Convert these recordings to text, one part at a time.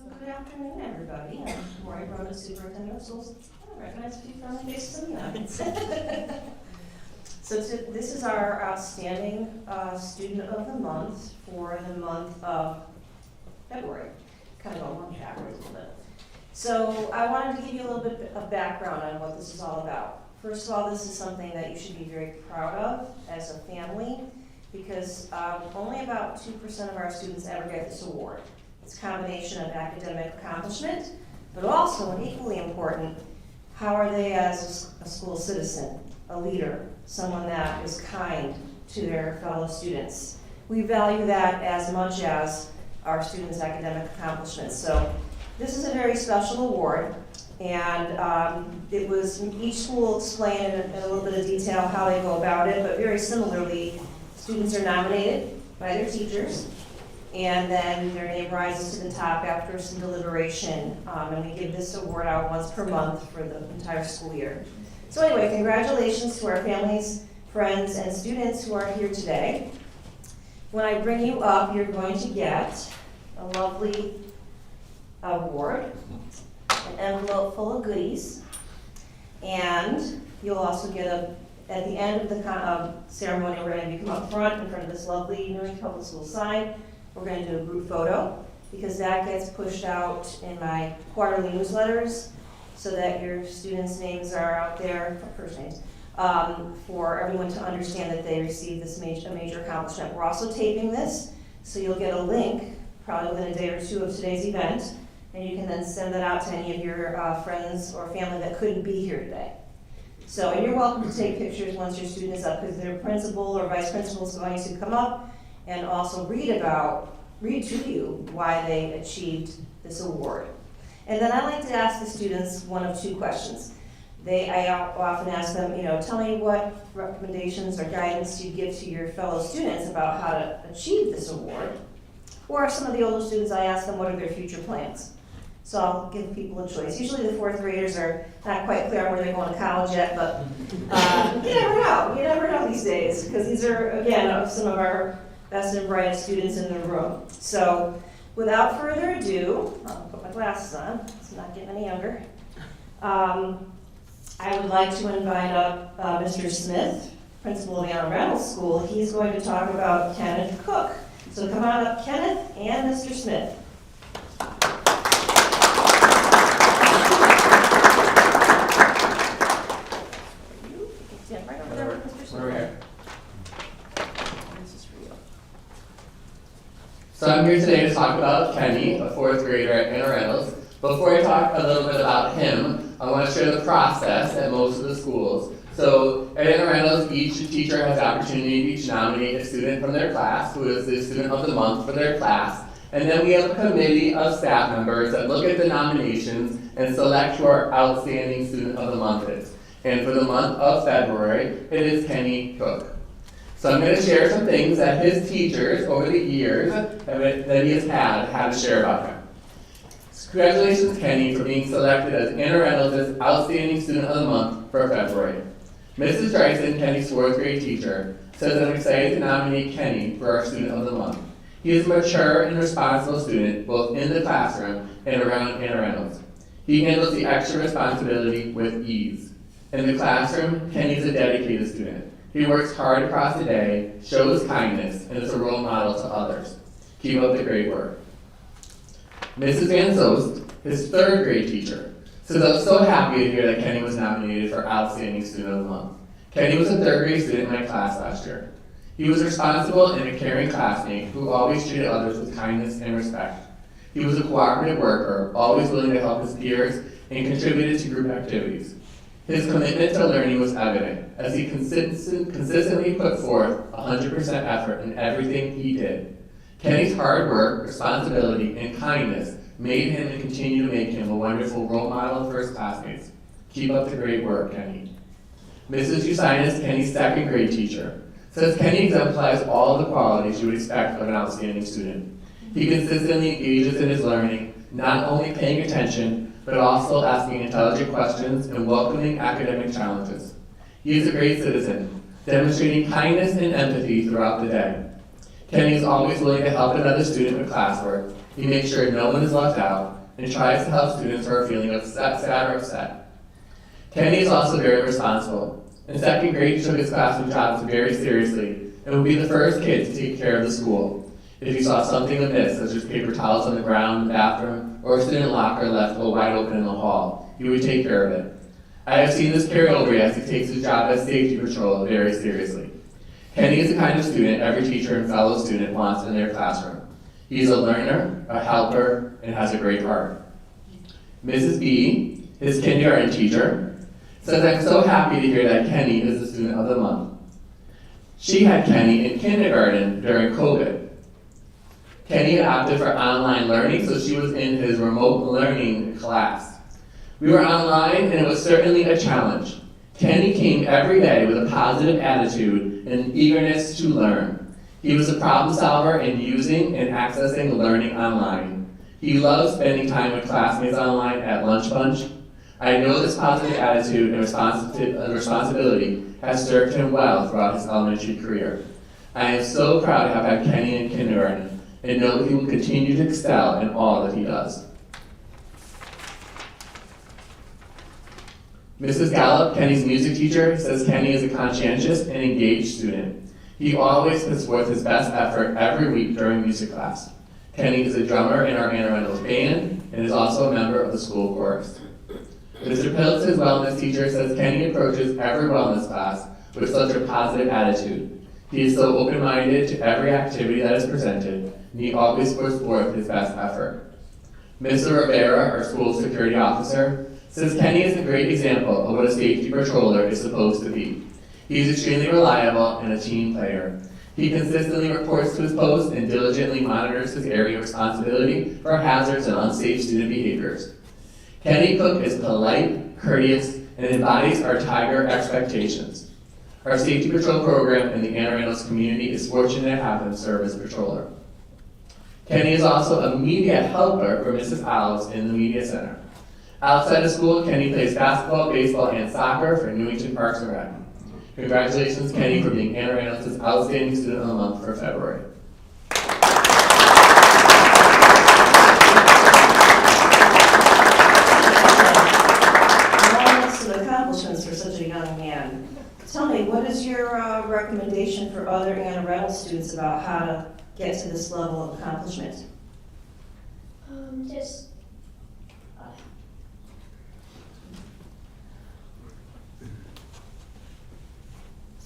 Good afternoon, everybody. I'm Maureen Broden, Superintendent of Schools. I recognize a few friendly faces in the audience. This is our outstanding student of the month for the month of February. Kind of going backwards a little bit. So I wanted to give you a little bit of background on what this is all about. First of all, this is something that you should be very proud of as a family, because only about 2% of our students ever get this award. It's a combination of academic accomplishment, but also, and equally important, how are they as a school citizen, a leader, someone that is kind to their fellow students. We value that as much as our students' academic accomplishments. So this is a very special award, and it was, each school explained in a little bit of detail how they go about it, but very similarly, students are nominated by their teachers, and then their name rises to the top after some deliberation, and we give this award out once per month for the entire school year. So anyway, congratulations to our families, friends, and students who are here today. When I bring you up, you're going to get a lovely award, an envelope full of goodies, and you'll also get at the end of the ceremony, we're going to come up front in front of this lovely Newington Public School sign. We're going to do a group photo, because that gets pushed out in my quarterly newsletters so that your students' names are out there, first names, for everyone to understand that they received this major accomplishment. We're also taping this, so you'll get a link probably within a day or two of today's event, and you can then send that out to any of your friends or family that couldn't be here today. So, and you're welcome to take pictures once your student is up, because their principal or vice principal is going to come up and also read to you why they achieved this award. And then I like to ask the students one of two questions. I often ask them, tell me what recommendations or guidance you give to your fellow students about how to achieve this award. Or some of the older students, I ask them what are their future plans. So I'll give people a choice. Usually the fourth graders are not quite clear on where they're going to college yet, but you never know. You never know these days, because these are, again, some of our best and brightest students in the room. So without further ado, I'll put my glasses on, it's not getting any younger. I would like to invite up Mr. Smith, principal of the Anna Reynolds School. He's going to talk about Kenneth Cook. So come on up, Kenneth and Mr. Smith. Stand right over there with Mr. Smith. Over here. So I'm here today to talk about Kenny, a fourth grader at Anna Reynolds. Before I talk a little bit about him, I want to share the process at most of the schools. So at Anna Reynolds, each teacher has the opportunity to nominate a student from their class who is the student of the month for their class. And then we have a committee of staff members that look at the nominations and select who our outstanding student of the month is. And for the month of February, it is Kenny Cook. So I'm going to share some things that his teachers over the years that he has had to share about him. Congratulations, Kenny, for being selected as Anna Reynolds' Outstanding Student of the Month for February. Mrs. Dyson, Kenny's fourth grade teacher, says I'm excited to nominate Kenny for our Student of the Month. He is a mature and responsible student, both in the classroom and around Anna Reynolds. He handles the extra responsibility with ease. In the classroom, Kenny is a dedicated student. He works hard across the day, shows kindness, and is a role model to others. Keep up the great work. Mrs. Van Zost, his third grade teacher, says I'm so happy to hear that Kenny was nominated for Outstanding Student of the Month. Kenny was a third grade student in my class last year. He was responsible and a caring classmate who always treated others with kindness and respect. He was a cooperative worker, always willing to help his peers, and contributed to group activities. His commitment to learning was evident, as he consistently put forth 100% effort in everything he did. Kenny's hard work, responsibility, and kindness made him and continue to make him a wonderful role model for his classmates. Keep up the great work, Kenny. Mrs. Usinas, Kenny's second grade teacher, says Kenny exemplifies all the qualities you would expect of an outstanding student. He consistently engages in his learning, not only paying attention, but also asking intelligent questions and welcoming academic challenges. He is a great citizen, demonstrating kindness and empathy throughout the day. Kenny is always willing to help another student with classwork. He makes sure no one is left out and tries to help students who are feeling sad or upset. Kenny is also very responsible. In second grade, he took his classroom jobs very seriously and would be the first kid to take care of the school. If he saw something amiss, such as paper towels on the ground in the bathroom or a student locker left wide open in the hall, he would take care of it. I have seen this carry over as he takes his job as safety patrol very seriously. Kenny is the kind of student every teacher and fellow student wants in their classroom. He's a learner, a helper, and has a great heart. Mrs. B, his kindergarten teacher, says, "I'm so happy to hear that Kenny is the student of the month." She had Kenny in kindergarten during COVID. Kenny had opted for online learning, so she was in his remote learning class. We were online, and it was certainly a challenge. Kenny came every day with a positive attitude and an eagerness to learn. He was a problem solver in using and accessing learning online. He loved spending time with classmates online at lunch bunch. I know this positive attitude and responsibility has served him well throughout his elementary career. I am so proud to have had Kenny in kindergarten and know that he will continue to excel in all that he does. Mrs. Gallup, Kenny's music teacher, says Kenny is a conscientious and engaged student. He always puts forth his best effort every week during music class. Kenny is a drummer in our Anne Arundel band and is also a member of the school chorus. Mr. Piltz, his wellness teacher, says Kenny approaches every wellness class with such a positive attitude. He is so open-minded to every activity that is presented, and he always puts forth his best effort. Mr. Rivera, our school security officer, says Kenny is a great example of what a safety patroller is supposed to be. He is extremely reliable and a team player. He consistently reports to his post and diligently monitors his area of responsibility for hazards and unsafe student behaviors. Kenny Cook is polite, courteous, and embodies our Tiger expectations. Our safety patrol program in the Anne Arundel community is fortunate to have him serve as patroller. Kenny is also a media helper for Mrs. Alves in the media center. Outside of school, Kenny plays basketball, baseball, and soccer for Newington Parks and Rec. Congratulations, Kenny, for being Anne Arundel's Outstanding Student of the Month for February. Long list of accomplishments for such a young man. Tell me, what is your recommendation for other Anne Arundel students about how to get to this level of accomplishment? Just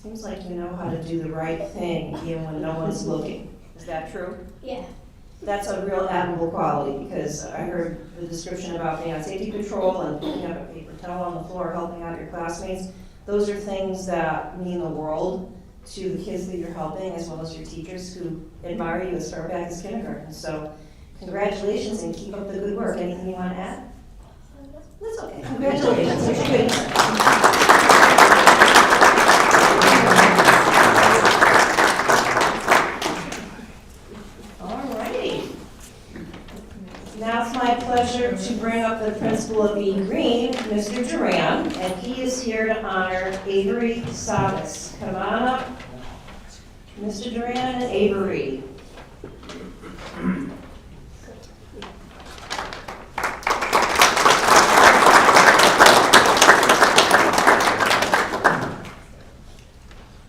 Seems like you know how to do the right thing even when no one's looking. Is that true? yeah, That's a real admirable quality, because I heard the description about being on safety patrol and picking up a paper towel on the floor, helping out your classmates. Those are things that mean the world to the kids that you're helping, as well as your teachers who admire you and start back as kindergarten. So congratulations and keep up the good work. Anything you want to add? That's okay. Congratulations. That's good. Now it's my pleasure to bring up the principal of E. Green, Mr. Duran, and he is here to honor Avery Savis. Come on up, Mr. Duran and Avery.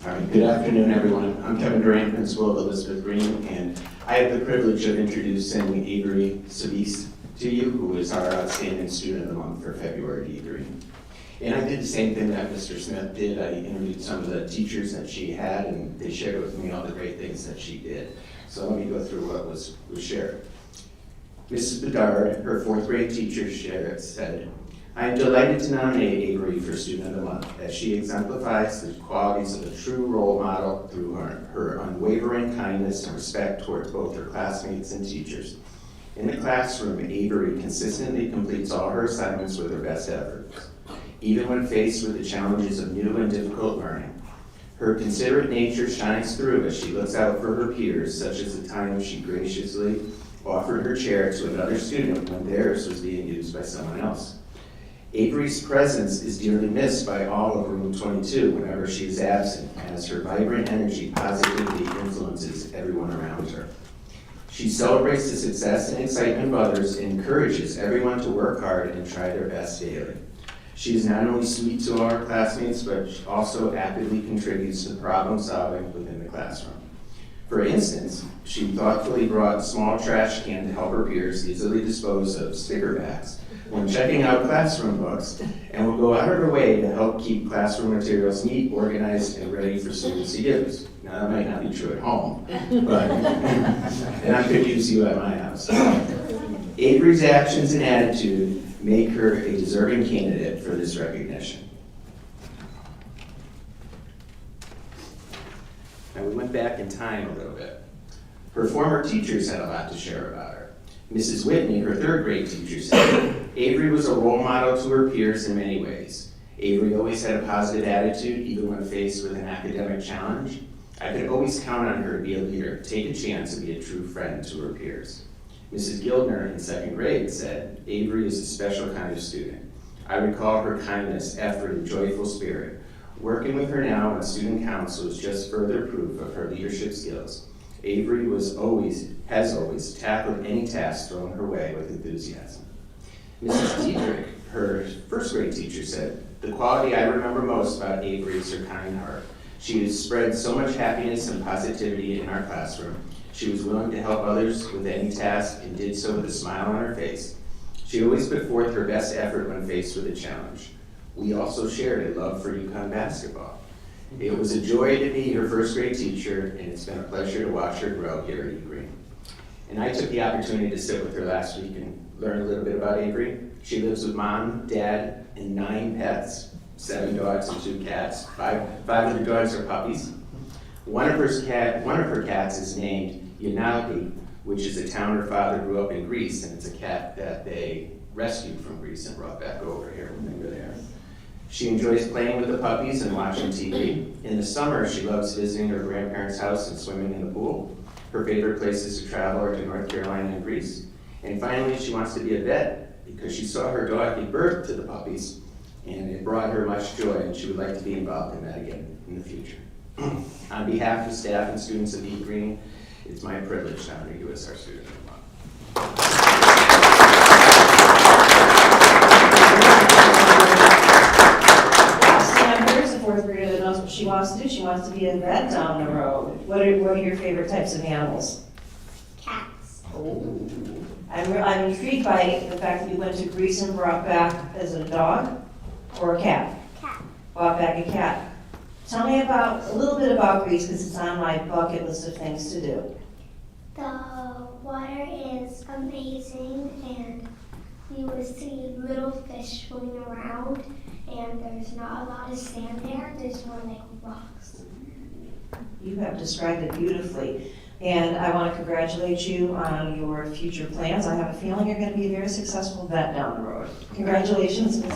All right, good afternoon, everyone. I'm Kevin Durant, principal of Elizabeth Green, and I have the privilege of introducing Avery Savis to you, who is our Outstanding Student of the Month for February at E. Green. And I did the same thing that Mr. Smith did. I interviewed some of the teachers that she had, and they shared with me all the great things that she did. So let me go through what was shared. Mrs. Bedard, her fourth grade teacher, said, "I am delighted to nominate Avery for Student of the Month, as she exemplifies the qualities of a true role model through her unwavering kindness and respect towards both her classmates and teachers. In the classroom, Avery consistently completes all her assignments with her best efforts, even when faced with the challenges of new and difficult learning. Her considerate nature shines through as she looks out for her peers, such as the time she graciously offered her chair to another student when theirs was being used by someone else. Avery's presence is dearly missed by all of room 22 whenever she is absent, as her vibrant energy positively influences everyone around her. She celebrates the success and excitement of others and encourages everyone to work hard and try their best daily. She is not only sweet to our classmates, but she also actively contributes to problem solving within the classroom. For instance, she thoughtfully brought a small trash can to help her peers easily dispose of sticker backs when checking out classroom books, and will go out of her way to help keep classroom materials neat, organized, and ready for students to use. Now, that might not be true at home, but, and I could use you at my house. Avery's actions and attitude make her a deserving candidate for this recognition. Now, we went back in time a little bit. Her former teachers had a lot to share about her. Mrs. Whitney, her third grade teacher, said, Avery was a role model to her peers in many ways. Avery always had a positive attitude, even when faced with an academic challenge. I could always count on her to be a leader, take a chance, and be a true friend to her peers. Mrs. Gildner in second grade said, Avery is a special kind of student. I recall her kindness, effort, and joyful spirit. Working with her now on student council is just further proof of her leadership skills. Avery has always tackled any task thrown her way with enthusiasm. Mrs. Diedrich, her first grade teacher, said, the quality I remember most about Avery is her kind heart. She has spread so much happiness and positivity in our classroom. She was willing to help others with any task and did so with a smile on her face. She always put forth her best effort when faced with a challenge. We also shared a love for UConn basketball. It was a joy to be her first grade teacher, and it's been a pleasure to watch her grow here at E Green. And I took the opportunity to sit with her last week and learn a little bit about Avery. She lives with mom, dad, and 9 pets, 7 dogs and 2 cats. 5 of the dogs are puppies. One of her cats is named Yanagi, which is a town her father grew up in Greece, and it's a cat that they rescued from Greece and brought back over here when they were there. She enjoys playing with the puppies and watching TV. In the summer, she loves visiting her grandparents' house and swimming in the pool. Her favorite places to travel are to North Carolina and Greece. And finally, she wants to be a vet because she saw her dog give birth to the puppies, and it brought her much joy, and she would like to be involved in that again in the future. On behalf of staff and students of E Green, it's my privilege to honor you as our student of the month. Fourth grader that knows what she wants to do. She wants to be a vet down the road. What are your favorite types of animals? Cats. Oh. I'm intrigued by the fact that you went to Greece and brought back as a dog or a cat? Cat. Brought back a cat. Tell me a little bit about Greece, because it's on my bucket list of things to do. The water is amazing, and you will see little fish swimming around, and there's not a lot of sand there. There's more like rocks. You have described it beautifully, and I want to congratulate you on your future plans. I have a feeling you're going to be a very successful vet down the road. Congratulations, Ms.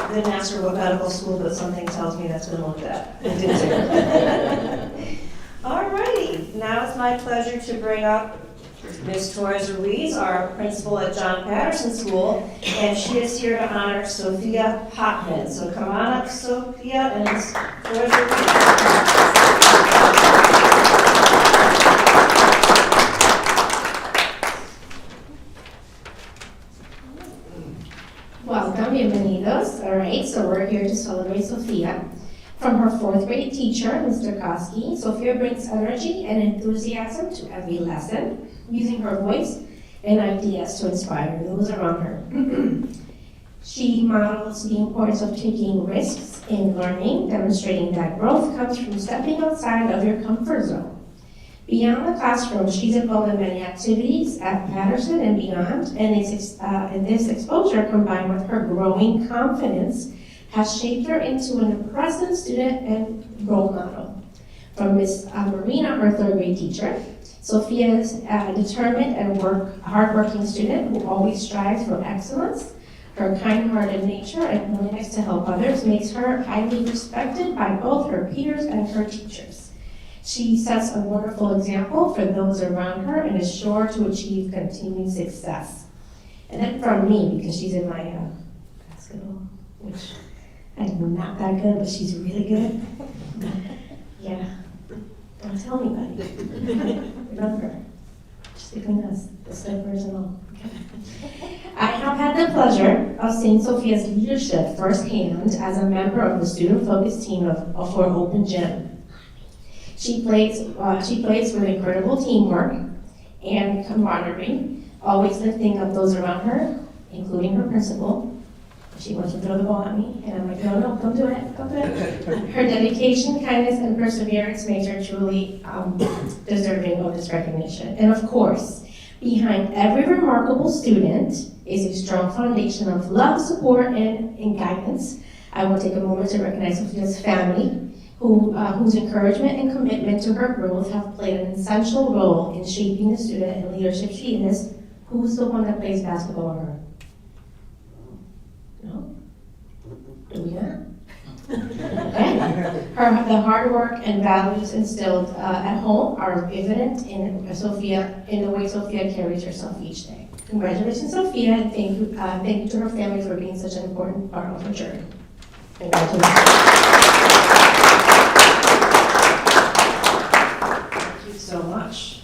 I didn't ask her what medical school, but something tells me that's been looked at. It did. All righty, now it's my pleasure to bring up Ms. Torres Ruiz, our principal at John Patterson School, and she is here to honor Sophia Hopman. So come on up, Sophia, and Ms. Torres Ruiz. Welcome, bienvenidos. All right, so we're here to celebrate Sophia. From her 4th grade teacher, Mr. Koski, Sophia brings energy and enthusiasm to every lesson, using her voice and ideas to inspire those around her. She models the importance of taking risks in learning, demonstrating that growth comes from stepping outside of your comfort zone. Beyond the classroom, she's involved in many activities at Patterson and beyond, and this exposure, combined with her growing confidence, has shaped her into an impressive student and role model. From Miss Marina, her 3rd grade teacher, Sophia is a determined and hardworking student who always strives for excellence. Her kind-hearted nature and willingness to help others makes her highly respected by both her peers and her teachers. She sets a wonderful example for those around her and is sure to achieve continued success. And then from me, because she's in my basketball, which I'm not that good, but she's really good. Yeah, don't tell anybody. Remember, just between us, the slippers and all. I have had the pleasure of seeing Sophia's leadership firsthand as a member of the student-focused team for Open Gym. She plays with incredible teamwork and camaraderie, always lifting up those around her, including her principal. She wants to throw the ball at me, and I'm like, no, don't do it, don't do it. Her dedication, kindness, and perseverance makes her truly deserving of this recognition. And of course, behind every remarkable student is a strong foundation of love, support, and guidance. I want to take a moment to recognize Sophia's family, whose encouragement and commitment to her growth have played an essential role in shaping the student and leadership she is. Who's the one that plays basketball with her? No? Do we not? Okay. The hard work and values instilled at home are evident in the way Sophia carries herself each day. Congratulations, Sophia, and thank you to her family for being such an important part of her journey. Congratulations. Thank you so much.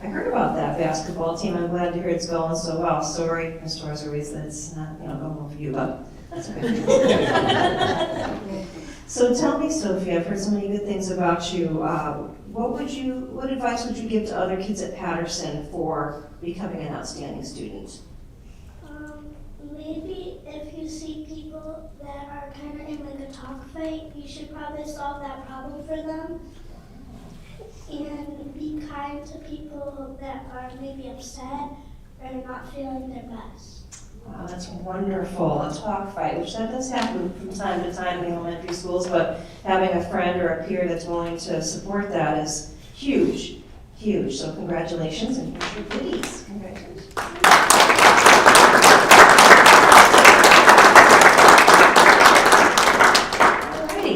I heard about that basketball team. I'm glad to hear it's going so well. Sorry, Mr. Rosarese, that it's not, going well for you, but that's okay. So tell me, Sophia, I've heard so many good things about you. What advice would you give to other kids at Patterson for becoming an outstanding student? Maybe if you see people that are kind of in like a talk fight, you should probably solve that problem for them. And be kind to people that are maybe upset or not feeling their best. Wow, that's wonderful. A talk fight, which that does happen from time to time in elementary schools, but having a friend or a peer that's willing to support that is huge, huge. So congratulations, and here's your goodies. Congratulations.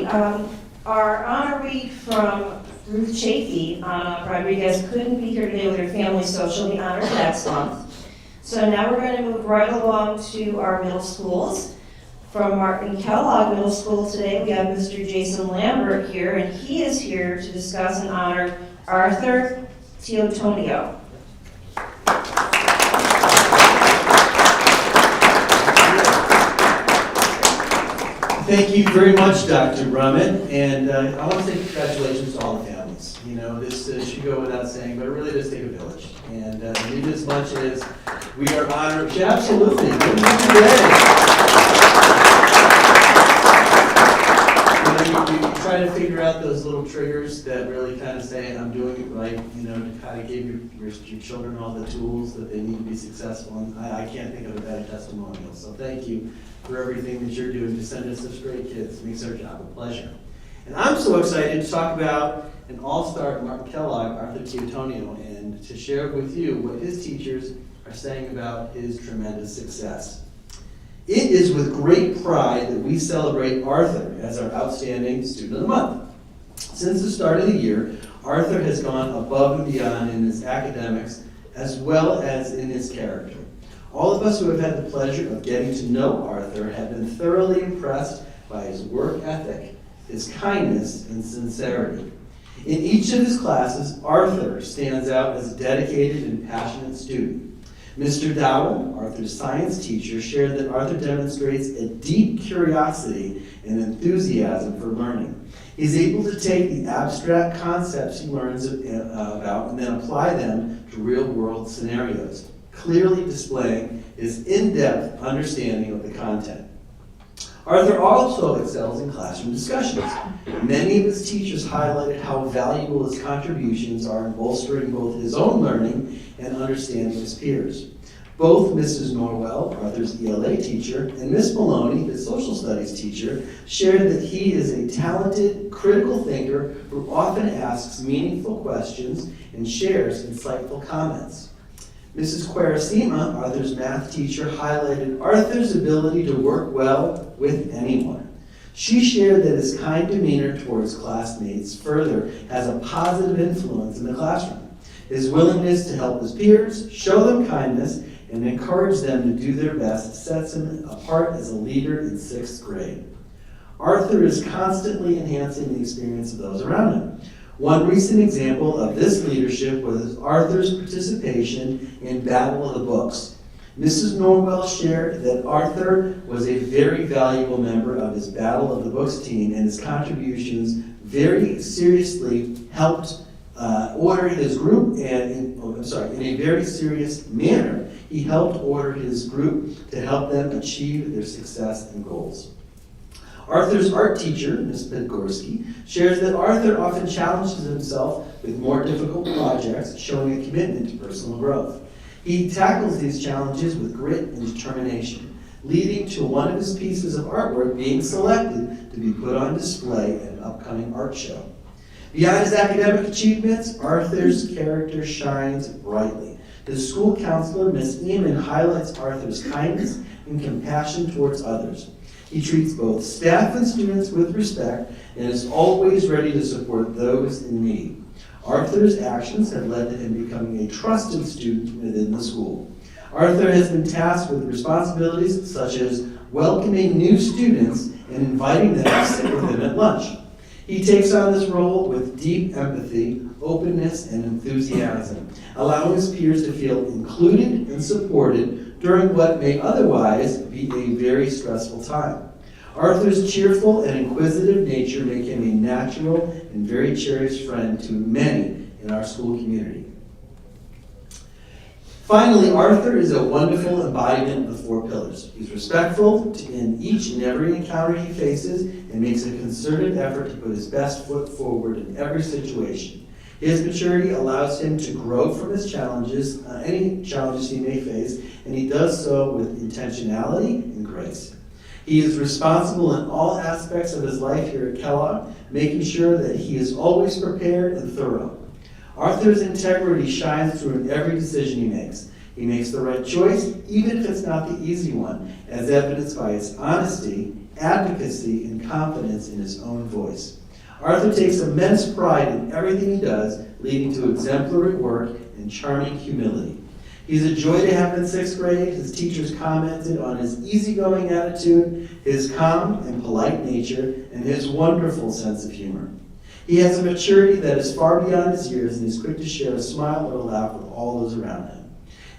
Alrighty, our honoree from Ruth Chafee, Rodriguez, couldn't be here today with her family, so she'll be honored next month. So now we're going to move right along to our middle schools. From Martin Kellogg Middle School today, we have Mr. Jason Lambert here, and he is here to discuss and honor Arthur Teotonio. Thank you very much, Dr. Brummett, and I want to say congratulations to all the families. You know, this should go without saying, but it really does take a village. And even as much as we are honored, yeah, absolutely. You try to figure out those little triggers that really kind of say, I'm doing it right, you know, to kind of give your children all the tools that they need to be successful. And I can't think of a better testimonial. So thank you for everything that you're doing to send us such great kids. It makes our job a pleasure. And I'm so excited to talk about an all-star at Martin Kellogg, Arthur Teotonio, and to share with you what his teachers are saying about his tremendous success. It is with great pride that we celebrate Arthur as our outstanding student of the month. Since the start of the year, Arthur has gone above and beyond in his academics as well as in his character. All of us who have had the pleasure of getting to know Arthur have been thoroughly impressed by his work ethic, his kindness, and sincerity. In each of his classes, Arthur stands out as a dedicated and passionate student. Mr. Dowell, Arthur's science teacher, shared that Arthur demonstrates a deep curiosity and enthusiasm for learning. He's able to take the abstract concepts he learns about and then apply them to real-world scenarios, clearly displaying his in-depth understanding of the content. Arthur also excels in classroom discussions. Many of his teachers highlighted how valuable his contributions are in bolstering both his own learning and understanding his peers. Both Mrs. Norwell, Arthur's ELA teacher, and Miss Maloney, his social studies teacher, shared that he is a talented, critical thinker who often asks meaningful questions and shares insightful comments. Mrs. Quaresima, Arthur's math teacher, highlighted Arthur's ability to work well with anyone. She shared that his kind demeanor towards classmates further has a positive influence in the classroom. His willingness to help his peers, show them kindness, and encourage them to do their best sets him apart as a leader in 6th grade. Arthur is constantly enhancing the experience of those around him. One recent example of this leadership was Arthur's participation in Battle of the Books. Mrs. Norwell shared that Arthur was a very valuable member of his Battle of the Books team, and his contributions very seriously helped order his group, and in a very serious manner, he helped order his group to help them achieve their success and goals. Arthur's art teacher, Ms. Podgorski, shares that Arthur often challenges himself with more difficult projects, showing a commitment to personal growth. He tackles these challenges with grit and determination, leading to one of his pieces of artwork being selected to be put on display at an upcoming art show. Beyond his academic achievements, Arthur's character shines brightly. The school counselor, Ms. Eamon, highlights Arthur's kindness and compassion towards others. He treats both staff and students with respect and is always ready to support those in need. Arthur's actions have led to him becoming a trusted student within the school. Arthur has been tasked with responsibilities such as welcoming new students and inviting them to sit with him at lunch. He takes on this role with deep empathy, openness, and enthusiasm, allowing his peers to feel included and supported during what may otherwise be a very stressful time. Arthur's cheerful and inquisitive nature make him a natural and very cherished friend to many in our school community. Finally, Arthur is a wonderful embodiment of the 4 pillars. He's respectful in each and every encounter he faces and makes a concerted effort to put his best foot forward in every situation. His maturity allows him to grow from his challenges, any challenges he may face, and he does so with intentionality and grace. He is responsible in all aspects of his life here at Kellogg, making sure that he is always prepared and thorough. Arthur's integrity shines through in every decision he makes. He makes the right choice, even if it's not the easy one, as evidenced by his honesty, advocacy, and confidence in his own voice. Arthur takes immense pride in everything he does, leading to exemplary work and charming humility. He's a joy to have in 6th grade. His teachers commented on his easygoing attitude, his calm and polite nature, and his wonderful sense of humor. He has a maturity that is far beyond his years, and is quick to share a smile or a laugh with all those around him.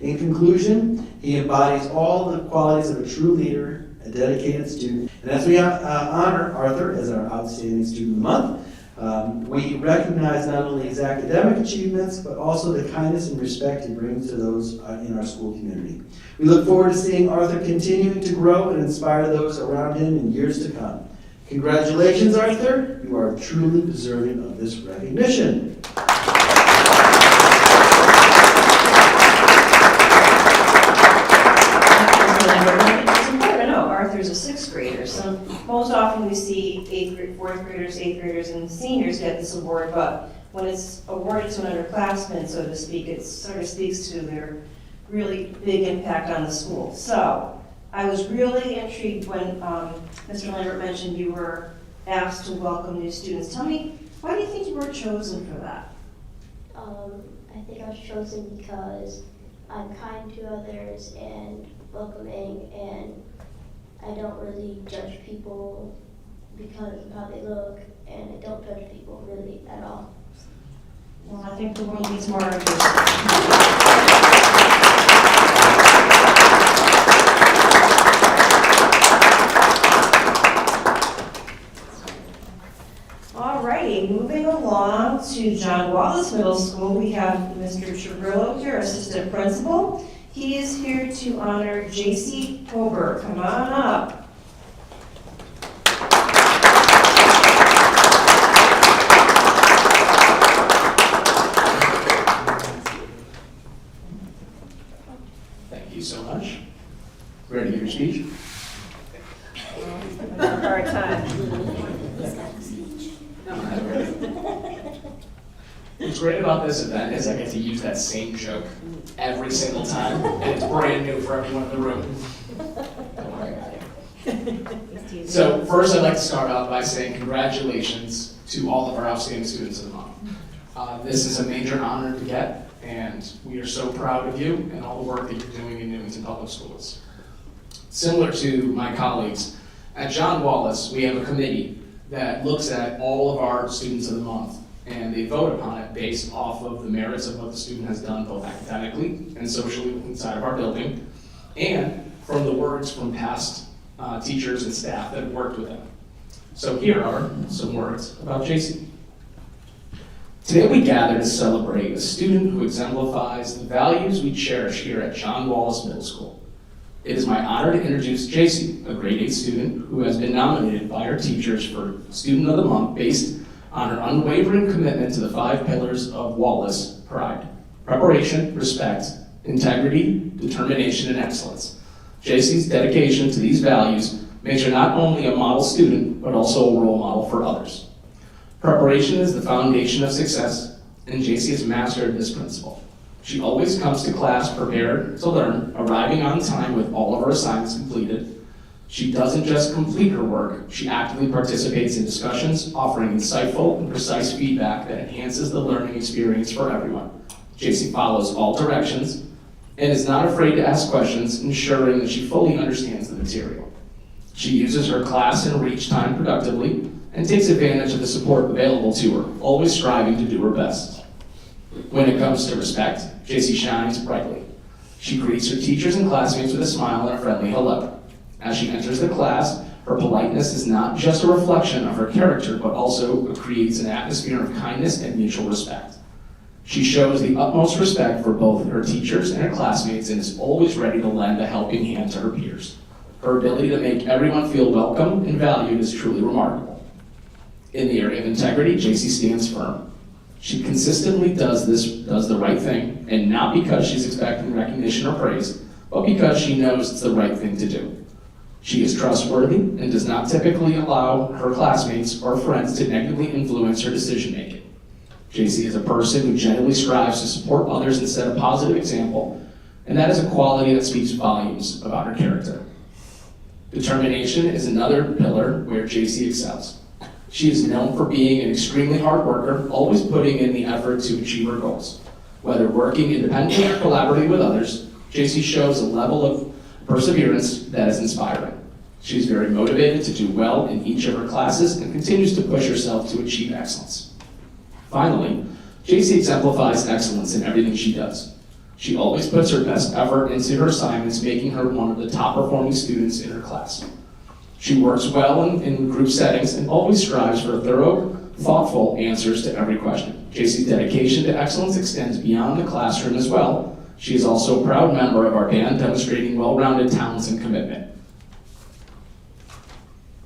In conclusion, he embodies all the qualities of a true leader, a dedicated student. And as we honor Arthur as our Outstanding Student of the Month, we recognize not only his academic achievements, but also the kindness and respect he brings to those in our school community. We look forward to seeing Arthur continuing to grow and inspire those around him in years to come. Congratulations, Arthur. You are truly deserving of this recognition. Arthur's a 6th grader, so most often we see 4th graders, 8th graders, and seniors get this award, but when it's awarded to an underclassman, so to speak, it sort of speaks to their really big impact on the school. So I was really intrigued when Mr. Lambert mentioned you were asked to welcome new students. Tell me, why do you think you were chosen for that? I think I was chosen because I'm kind to others and welcoming, and I don't really judge people because of how they look, and I don't judge people really at all. Well, I think the world needs more of this. All righty, moving along to John Wallace Middle School, we have Mr. Chirrillo here, Assistant Principal. He is here to honor J.C. Tober. Come on up. Thank you so much. Ready to give your speech? Hard time. What's great about this event is I get to use that same joke every single time, and it's brand new for everyone in the room. Don't worry about it. So first, I'd like to start out by saying congratulations to all of our outstanding students of the month. This is a major honor to get, and we are so proud of you and all the work that you're doing in Newington Public Schools. Similar to my colleagues, at John Wallace, we have a committee that looks at all of our students of the month, and they vote upon it based off of the merits of what the student has done both academically and socially inside of our building, and from the words from past teachers and staff that have worked with them. So here are some words about JC. Today we gather to celebrate a student who exemplifies the values we cherish here at John Wallace Middle School. It is my honor to introduce JC, a grade 8 student who has been nominated by her teachers for Student of the Month based on her unwavering commitment to the 5 pillars of Wallace pride: preparation, respect, integrity, determination, and excellence. JC's dedication to these values makes her not only a model student, but also a role model for others. Preparation is the foundation of success, and JC has mastered this principle. She always comes to class prepared to learn, arriving on time with all of her assignments completed. She doesn't just complete her work, she actively participates in discussions, offering insightful and precise feedback that enhances the learning experience for everyone. JC follows all directions and is not afraid to ask questions, ensuring that she fully understands the material. She uses her class and reach time productively and takes advantage of the support available to her, always striving to do her best. When it comes to respect, JC shines brightly. She greets her teachers and classmates with a smile and a friendly hello. As she enters the class, her politeness is not just a reflection of her character, but also creates an atmosphere of kindness and mutual respect. She shows the utmost respect for both her teachers and her classmates and is always ready to lend a helping hand to her peers. Her ability to make everyone feel welcome and valued is truly remarkable. In the area of integrity, JC stands firm. She consistently does the right thing, and not because she's expecting recognition or praise, but because she knows it's the right thing to do. She is trustworthy and does not typically allow her classmates or friends to negatively influence her decision-making. JC is a person who genuinely strives to support others and set a positive example, and that is a quality that speaks volumes about her character. Determination is another pillar where JC excels. She is known for being an extremely hard worker, always putting in the effort to achieve her goals. Whether working independently or collaborating with others, JC shows a level of perseverance that is inspiring. She is very motivated to do well in each of her classes and continues to push herself to achieve excellence. Finally, JC exemplifies excellence in everything she does. She always puts her best effort into her assignments, making her one of the top performing students in her class. She works well in group settings and always strives for thorough, thoughtful answers to every question. JC's dedication to excellence extends beyond the classroom as well. She is also a proud member of our band, demonstrating well-rounded talents and commitment.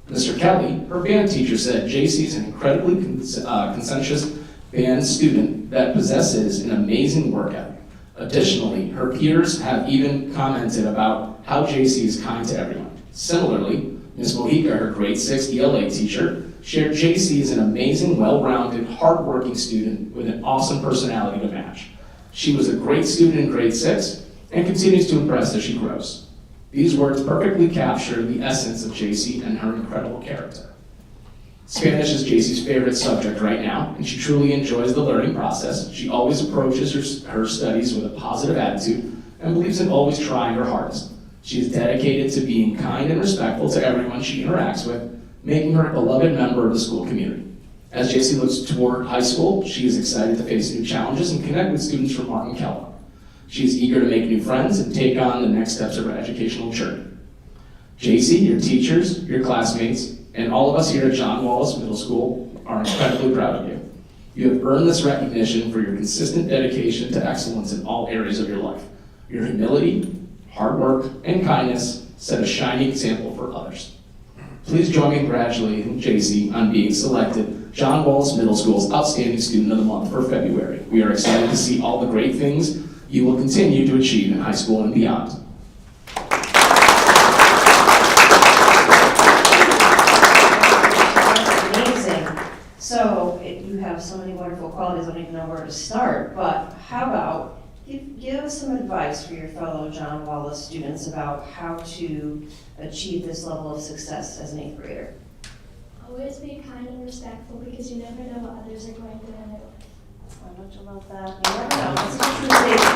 Mr. Kelly, her band teacher, said JC is an incredibly conscientious band student that possesses an amazing work ethic. Additionally, her peers have even commented about how JC is kind to everyone. Similarly, Ms. Mojica, her grade 6 ELA teacher, shared JC is an amazing, well-rounded, hard-working student with an awesome personality to match. She was a great student in grade 6 and continues to impress as she grows. These words perfectly capture the essence of JC and her incredible character. Spanish is JC's favorite subject right now, and she truly enjoys the learning process. She always approaches her studies with a positive attitude and believes in always trying her hardest. She is dedicated to being kind and respectful to everyone she interacts with, making her a beloved member of the school community. As JC looks toward high school, she is excited to face new challenges and connect with students from Martin Kellogg. She is eager to make new friends and take on the next steps of her educational journey. JC, your teachers, your classmates, and all of us here at John Wallace Middle School are incredibly proud of you. You have earned this recognition for your consistent dedication to excellence in all areas of your life. Your humility, hard work, and kindness set a shining example for others. Please join me in congratulating JC on being selected John Wallace Middle School's Outstanding Student of the Month for February. We are excited to see all the great things you will continue to achieve in high school and beyond. That's amazing. So you have so many wonderful qualities, I don't even know where to start, but how about Give some advice for your fellow John Wallace students about how to achieve this level of success as an 8th grader. Always be kind and respectful because you never know what others are going through in their life. I don't you love that? You never know. That's a true statement.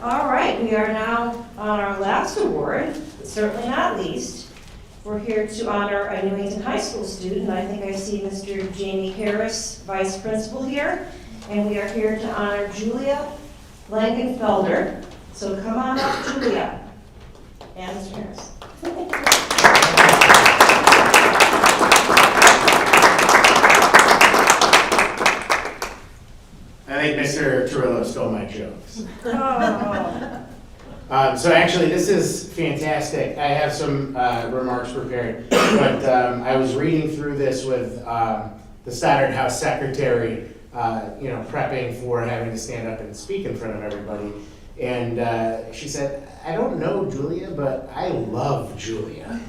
All right, we are now on our last award, certainly not least. We're here to honor a Newington High School student. I think I see Mr. Jamie Harris, Vice Principal here. And we are here to honor Julia Langenfelder. So come on up, Julia. And Mr. Harris. I think Mr. Turillo stole my jokes. Oh. So actually, this is fantastic. I have some remarks prepared, but I was reading through this with the Stoddard House secretary, prepping for having to stand up and speak in front of everybody. And she said, I don't know Julia, but I love Julia.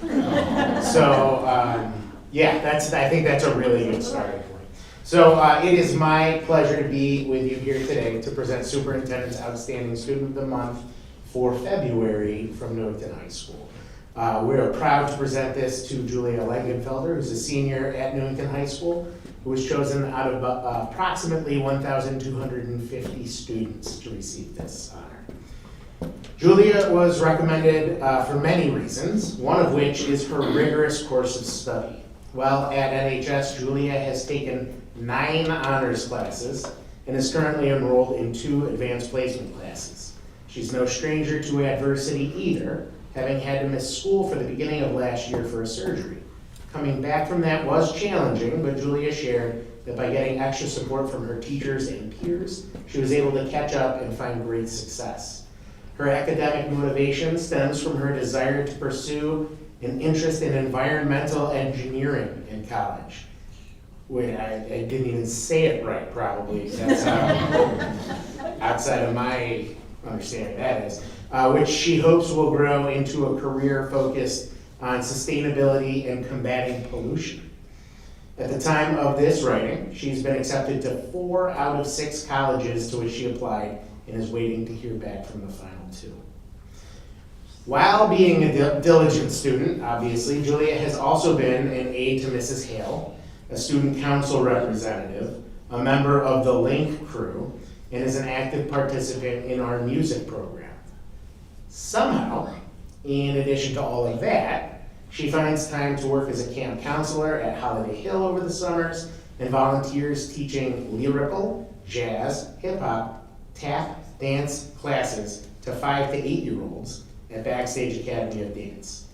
So I think that's a really good starting point. So it is my pleasure to be with you here today to present Superintendent's Outstanding Student of the Month for February from Newington High School. We are proud to present this to Julia Langenfelder, who's a senior at Newington High School, who was chosen out of approximately 1,250 students to receive this honor. Julia was recommended for many reasons, one of which is her rigorous course of study. While at NHS, Julia has taken 9 honors classes and is currently enrolled in 2 advanced placement classes. She's no stranger to adversity either, having had to miss school for the beginning of last year for a surgery. Coming back from that was challenging, but Julia shared that by getting extra support from her teachers and peers, she was able to catch up and find great success. Her academic motivation stems from her desire to pursue an interest in environmental engineering in college. Wait, I didn't even say it right, probably. That's how outside of my understanding that is, which she hopes will grow into a career focused on sustainability and combating pollution. At the time of this writing, she's been accepted to 4 out of 6 colleges to which she applied and is waiting to hear back from the final 2. While being a diligent student, obviously, Julia has also been an aide to Mrs. Hale, a student council representative, a member of the Link crew, and is an active participant in our music program. Somehow, in addition to all of that, she finds time to work as a camp counselor at Holiday Hill over the summers and volunteers teaching lyrical, jazz, hip-hop, tap, dance classes to 5 to 8-year-olds at Backstage Academy of Dance.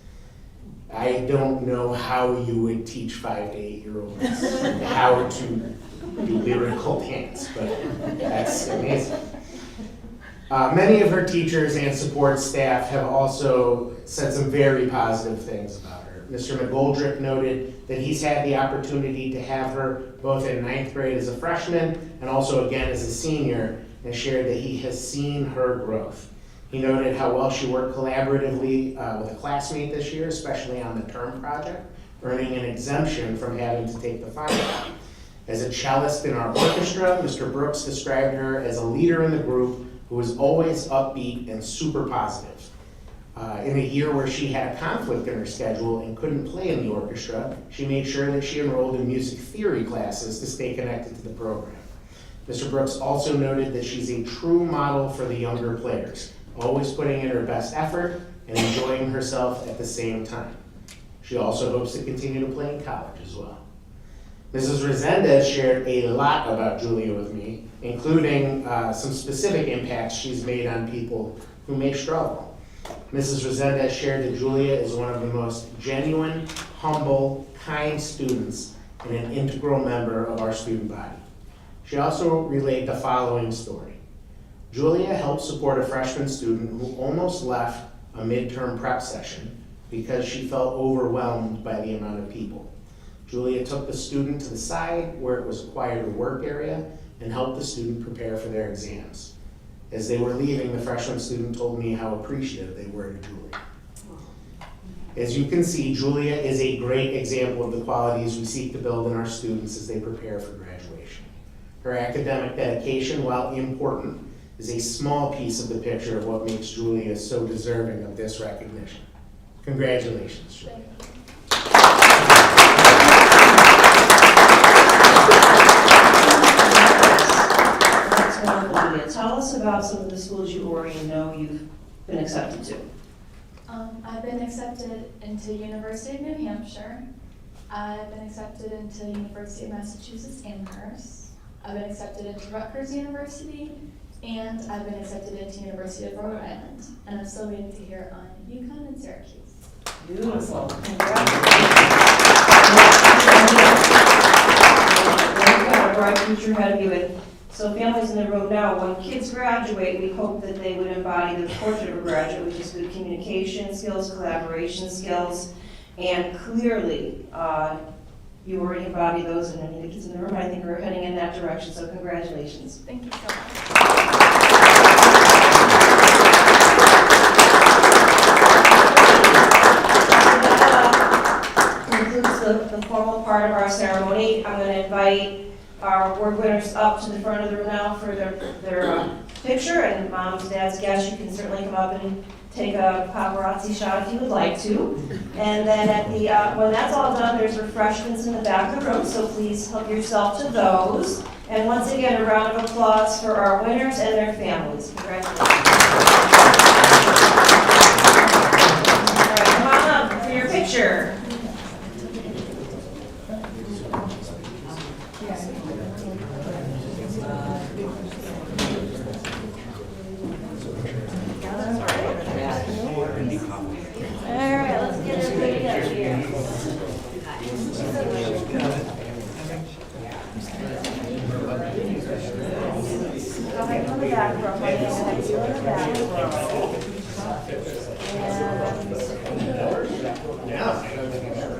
I don't know how you would teach 5 to 8-year-olds how to do lyrical dance, but that's amazing. Many of her teachers and support staff have also said some very positive things about her. Mr. McGoldrick noted that he's had the opportunity to have her both in 9th grade as a freshman and also again as a senior, and shared that he has seen her growth. He noted how well she worked collaboratively with a classmate this year, especially on the term project, earning an exemption from having to take the final. As a cellist in our orchestra, Mr. Brooks described her as a leader in the group who was always upbeat and super positive. In a year where she had a conflict in her schedule and couldn't play in the orchestra, she made sure that she enrolled in music theory classes to stay connected to the program. Mr. Brooks also noted that she's a true model for the younger players, always putting in her best effort and enjoying herself at the same time. She also hopes to continue to play in college as well. Mrs. Resendez shared a lot about Julia with me, including some specific impacts she's made on people who may struggle. Mrs. Resendez shared that Julia is one of the most genuine, humble, kind students and an integral member of our student body. She also relayed the following story. Julia helped support a freshman student who almost left a midterm prep session because she felt overwhelmed by the amount of people. Julia took the student to the side where it was a quieter work area and helped the student prepare for their exams. As they were leaving, the freshman student told me how appreciative they were to Julia. As you can see, Julia is a great example of the qualities we seek to build in our students as they prepare for graduation. Her academic dedication, while important, is a small piece of the picture of what makes Julia so deserving of this recognition. Congratulations, Julia. That's wonderful, Julia. Tell us about some of the schools you already know you've been accepted to. I've been accepted into University of New Hampshire. I've been accepted into University of Massachusetts Amherst. I've been accepted into Rutgers University, and I've been accepted into University of Rhode Island. And I'm still waiting to hear on UConn and Syracuse. Beautiful. Congratulations. You've got a bright future ahead of you. And so families in the room now, when kids graduate, we hope that they would embody the portrait of a graduate, which is good communication skills, collaboration skills, and clearly, you already embody those, and many of the kids in the room, I think, are heading in that direction, so congratulations. Thank you so much. Concludes the formal part of our ceremony. I'm going to invite our award winners up to the front of the room now for their picture, and moms, dads, guests, you can certainly come up and take a paparazzi shot if you would like to. And then at the when that's all done, there's refreshments in the back of the room, so please help yourself to those. And once again, a round of applause for our winners and their families. Congratulations. All right, come on up for your picture. All right, let's get everybody up here. Go right from the back row. I'm going to have you in the back row. And